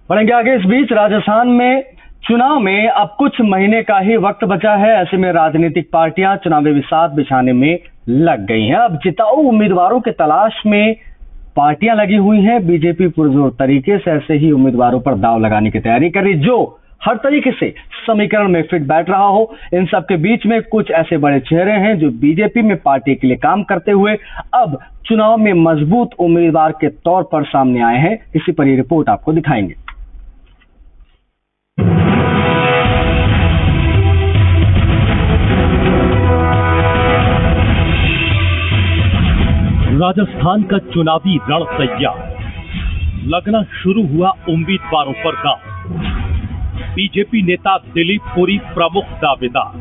बढ़ेंगे आगे। इस बीच राजस्थान में चुनाव में अब कुछ महीने का ही वक्त बचा है। ऐसे में राजनीतिक पार्टियां चुनावी बिसात बिछाने में लग गई हैं। अब जिताऊ उम्मीदवारों की तलाश में पार्टियां लगी हुई हैं। बीजेपी पुरजोर तरीके से ऐसे ही उम्मीदवारों पर दांव लगाने की तैयारी कर रही, जो हर तरीके से समीकरण में फिट बैठ रहा हो। इन सब के बीच में कुछ ऐसे बड़े चेहरे हैं जो बीजेपी में पार्टी के लिए काम करते हुए अब चुनाव में मजबूत उम्मीदवार के तौर पर सामने आए हैं। इसी पर ये रिपोर्ट आपको दिखाएंगे। राजस्थान का चुनावी रण तैयार, लगना शुरू हुआ उम्मीदवारों पर दांव। बीजेपी नेता दिलीप पुरी प्रमुख दावेदार,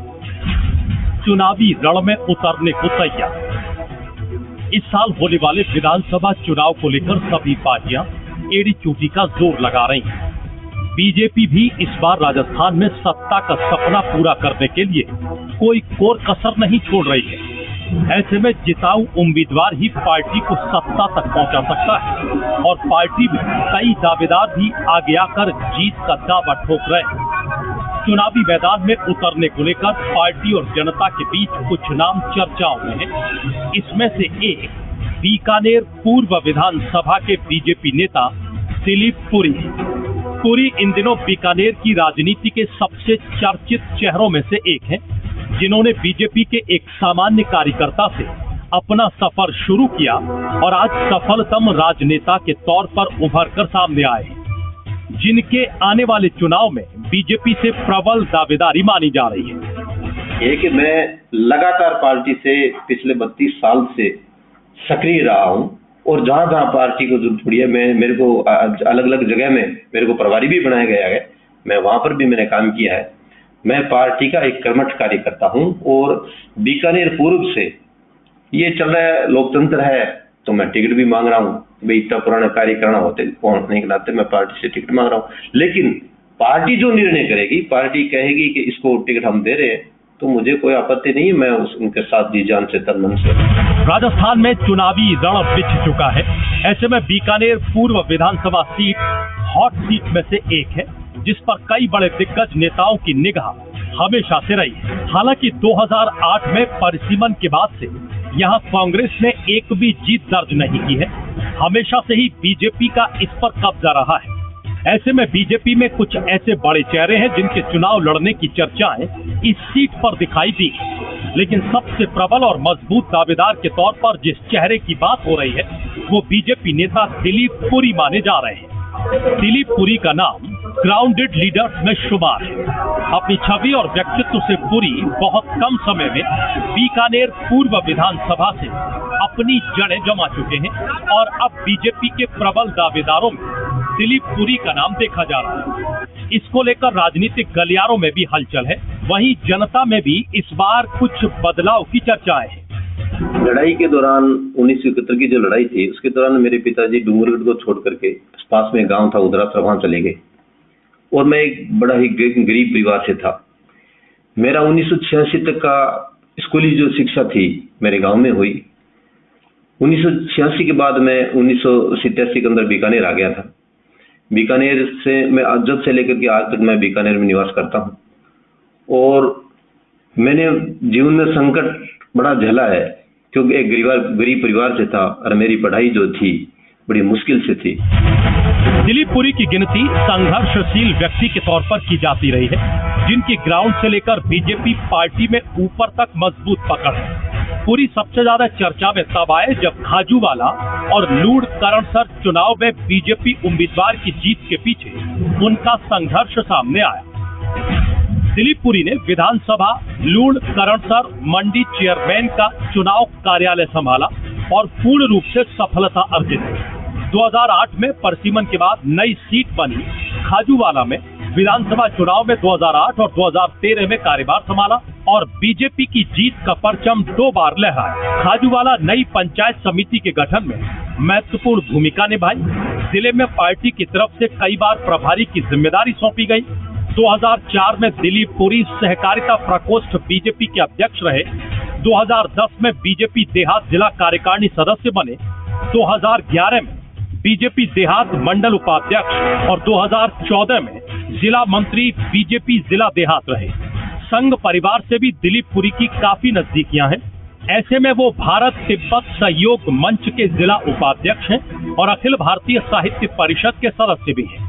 चुनावी रण में उतरने को तैयार। इस साल होने वाले विधानसभा चुनाव को लेकर सभी पार्टियां एड़ी चोटी का जोर लगा रही हैं। बीजेपी भी इस बार राजस्थान में सत्ता का सपना पूरा करने के लिए कोई कोर कसर नहीं छोड़ रही है। ऐसे में जिताऊ उम्मीदवार ही पार्टी को सत्ता तक पहुंचा सकता है और पार्टी में कई दावेदार भी आगे आकर जीत का दावा ठोक रहे हैं। चुनावी मैदान में उतरने को लेकर पार्टी और जनता के बीच कुछ नाम चर्चाओं में हैं। इसमें से एक बीकानेर पूर्व विधानसभा के बीजेपी नेता दिलीप पुरी। पुरी इन दिनों बीकानेर की राजनीति के सबसे चर्चित चेहरों में से एक हैं, जिन्होंने बीजेपी के एक सामान्य कार्यकर्ता से अपना सफर शुरू किया और आज सफलतम राजनेता के तौर पर उभर कर सामने आए, जिनके आने वाले चुनाव में बीजेपी से प्रबल दावेदारी मानी जा रही है। कि मैं लगातार पार्टी से पिछले 32 साल से सक्रिय रहा हूं और जहां जहां पार्टी को जरूरत पड़ी है मेरे को अलग अलग जगह में मेरे को प्रभारी भी बनाया गया है। मैं वहां पर भी मैंने काम किया है। मैं पार्टी का एक कर्मठ कार्यकर्ता हूं और बीकानेर पूर्व से ये चल रहा है, लोकतंत्र है, तो मैं टिकट भी मांग रहा हूं। भाई इतना पुराना कार्य करना होने के नाते मैं पार्टी से टिकट मांग रहा हूं। लेकिन पार्टी जो निर्णय करेगी, पार्टी कहेगी कि इसको टिकट हम दे रहे हैं, तो मुझे कोई आपत्ति नहीं है। मैं उनके साथ जी जान से तन मन से। राजस्थान में चुनावी रण बिछ चुका है। ऐसे में बीकानेर पूर्व विधानसभा सीट हॉट सीट में से एक है, जिस पर कई बड़े दिग्गज नेताओं की निगाह हमेशा से रही है। हालांकि 2008 में परिसीमन के बाद से यहां कांग्रेस ने एक भी जीत दर्ज नहीं की है। हमेशा से ही बीजेपी का इस पर कब्जा रहा है। ऐसे में बीजेपी में कुछ ऐसे बड़े चेहरे हैं जिनके चुनाव लड़ने की चर्चाएं इस सीट पर दिखाई दी, लेकिन सबसे प्रबल और मजबूत दावेदार के तौर पर जिस चेहरे की बात हो रही है वो बीजेपी नेता दिलीप पुरी माने जा रहे हैं। दिलीप पुरी का नाम ग्राउंडेड लीडर्स में शुमार है। अपनी छवि और व्यक्तित्व से पुरी बहुत कम समय में बीकानेर पूर्व विधानसभा से अपनी जड़ें जमा चुके हैं और अब बीजेपी के प्रबल दावेदारों में दिलीप पुरी का नाम देखा जा रहा है। इसको लेकर राजनीतिक गलियारों में भी हलचल है, वहीं जनता में भी इस बार कुछ बदलाव की चर्चाएं हैं। लड़ाई के दौरान 1971 की जो लड़ाई थी, उसके दौरान मेरे पिताजी डूंगरगढ़ को छोड़ करके पास में गांव था उदरासर, वहां चले गए और मैं एक बड़ा ही गरीब परिवार से था। मेरा 1986 तक का स्कूली जो शिक्षा थी मेरे गांव में हुई। 1986 के बाद मैं 1987 के अंदर बीकानेर आ गया था। बीकानेर से मैं जब से लेकर के आज तक मैं बीकानेर में निवास करता हूं और मैंने जीवन में संकट बड़ा झेला है, क्योंकि एक गरीब परिवार से था और मेरी पढ़ाई जो थी बड़ी मुश्किल से थी। दिलीप पुरी की गिनती संघर्षशील व्यक्ति के तौर पर की जाती रही है, जिनकी ग्राउंड से लेकर बीजेपी पार्टी में ऊपर तक मजबूत पकड़ है। पुरी सबसे ज्यादा चर्चा में तब आए जब खाजूवाला और लूड़ करणसर चुनाव में बीजेपी उम्मीदवार की जीत के पीछे उनका संघर्ष सामने आया। दिलीप पुरी ने विधानसभा लूड़ करणसर मंडी चेयरमैन का चुनाव कार्यालय संभाला और पूर्ण रूप से सफलता अर्जित की। 2008 में परिसीमन के बाद नई सीट बनी खाजूवाला में विधानसभा चुनाव में 2008 और 2013 में कार्यभार संभाला और बीजेपी की जीत का परचम 2 बार लहराया। खाजूवाला नई पंचायत समिति के गठन में महत्वपूर्ण भूमिका निभाई। जिले में पार्टी की तरफ से कई बार प्रभारी की जिम्मेदारी सौंपी गई। 2004 में दिलीप पुरी सहकारिता प्रकोष्ठ बीजेपी के अध्यक्ष रहे। 2010 में बीजेपी देहात जिला कार्यकारिणी सदस्य बने। 2011 में बीजेपी देहात मंडल उपाध्यक्ष और 2014 में जिला मंत्री बीजेपी जिला देहात रहे। संघ परिवार से भी दिलीप पुरी की काफी नजदीकियां हैं। ऐसे में वो भारत तिब्बत सहयोग मंच के जिला उपाध्यक्ष हैं और अखिल भारतीय साहित्य परिषद के सदस्य भी हैं।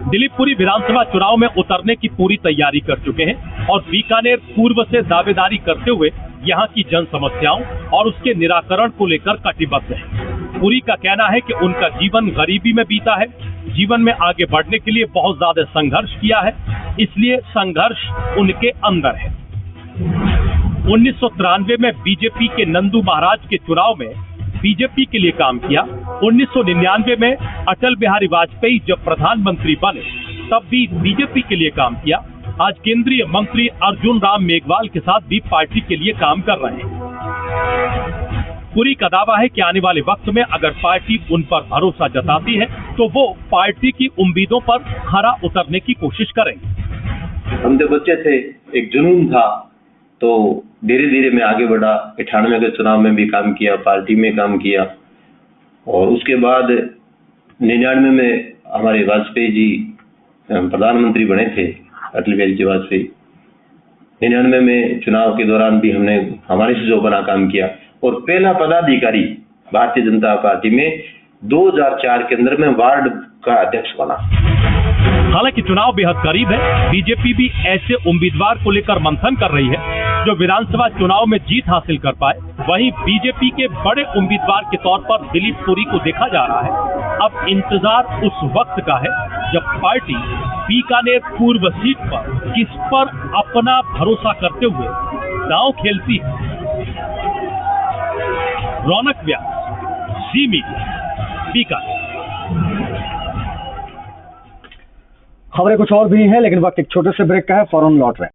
दिलीप पुरी विधानसभा चुनाव में उतरने की पूरी तैयारी कर चुके हैं और बीकानेर पूर्व से दावेदारी करते हुए यहां की जन समस्याओं और उसके निराकरण को लेकर कटिबद्ध हैं। पुरी का कहना है कि उनका जीवन गरीबी में बीता है, जीवन में आगे बढ़ने के लिए बहुत ज्यादा संघर्ष किया है, इसलिए संघर्ष उनके अंदर है। 1993 में बीजेपी के नंदू महाराज के चुनाव में बीजेपी के लिए काम किया। 1999 में अटल बिहारी वाजपेयी जब प्रधानमंत्री बने तब भी बीजेपी के लिए काम किया। आज केंद्रीय मंत्री अर्जुन राम मेघवाल के साथ भी पार्टी के लिए काम कर रहे हैं। पुरी का दावा है कि आने वाले वक्त में अगर पार्टी उन पर भरोसा जताती है तो वो पार्टी की उम्मीदों पर खरा उतरने की कोशिश करेंगे। हम जब बच्चे थे एक जुनून था, तो धीरे धीरे मैं आगे बढ़ा। 98 के चुनाव में भी काम किया, पार्टी में काम किया और उसके बाद 99 में हमारे वाजपेयी जी प्रधानमंत्री बने थे, अटल बिहारी जी वाजपेयी। 99 में चुनाव के दौरान भी हमने हमारे से जो बना काम किया और पहला पदाधिकारी भारतीय जनता पार्टी में 2004 के अंदर में वार्ड का अध्यक्ष बना। हालांकि चुनाव बेहद करीब है, बीजेपी भी ऐसे उम्मीदवार को लेकर मंथन कर रही है जो विधानसभा चुनाव में जीत हासिल कर पाए। वहीं बीजेपी के बड़े उम्मीदवार के तौर पर दिलीप पुरी को देखा जा रहा है। अब इंतजार उस वक्त का है जब पार्टी बीकानेर पूर्व सीट पर किस पर अपना भरोसा करते हुए दांव खेलती है। रौनक व्यास, जी मीडिया, बीकानेर। खबरें कुछ और भी हैं लेकिन वक्त एक छोटे से ब्रेक का है, फौरन लौट रहे हैं।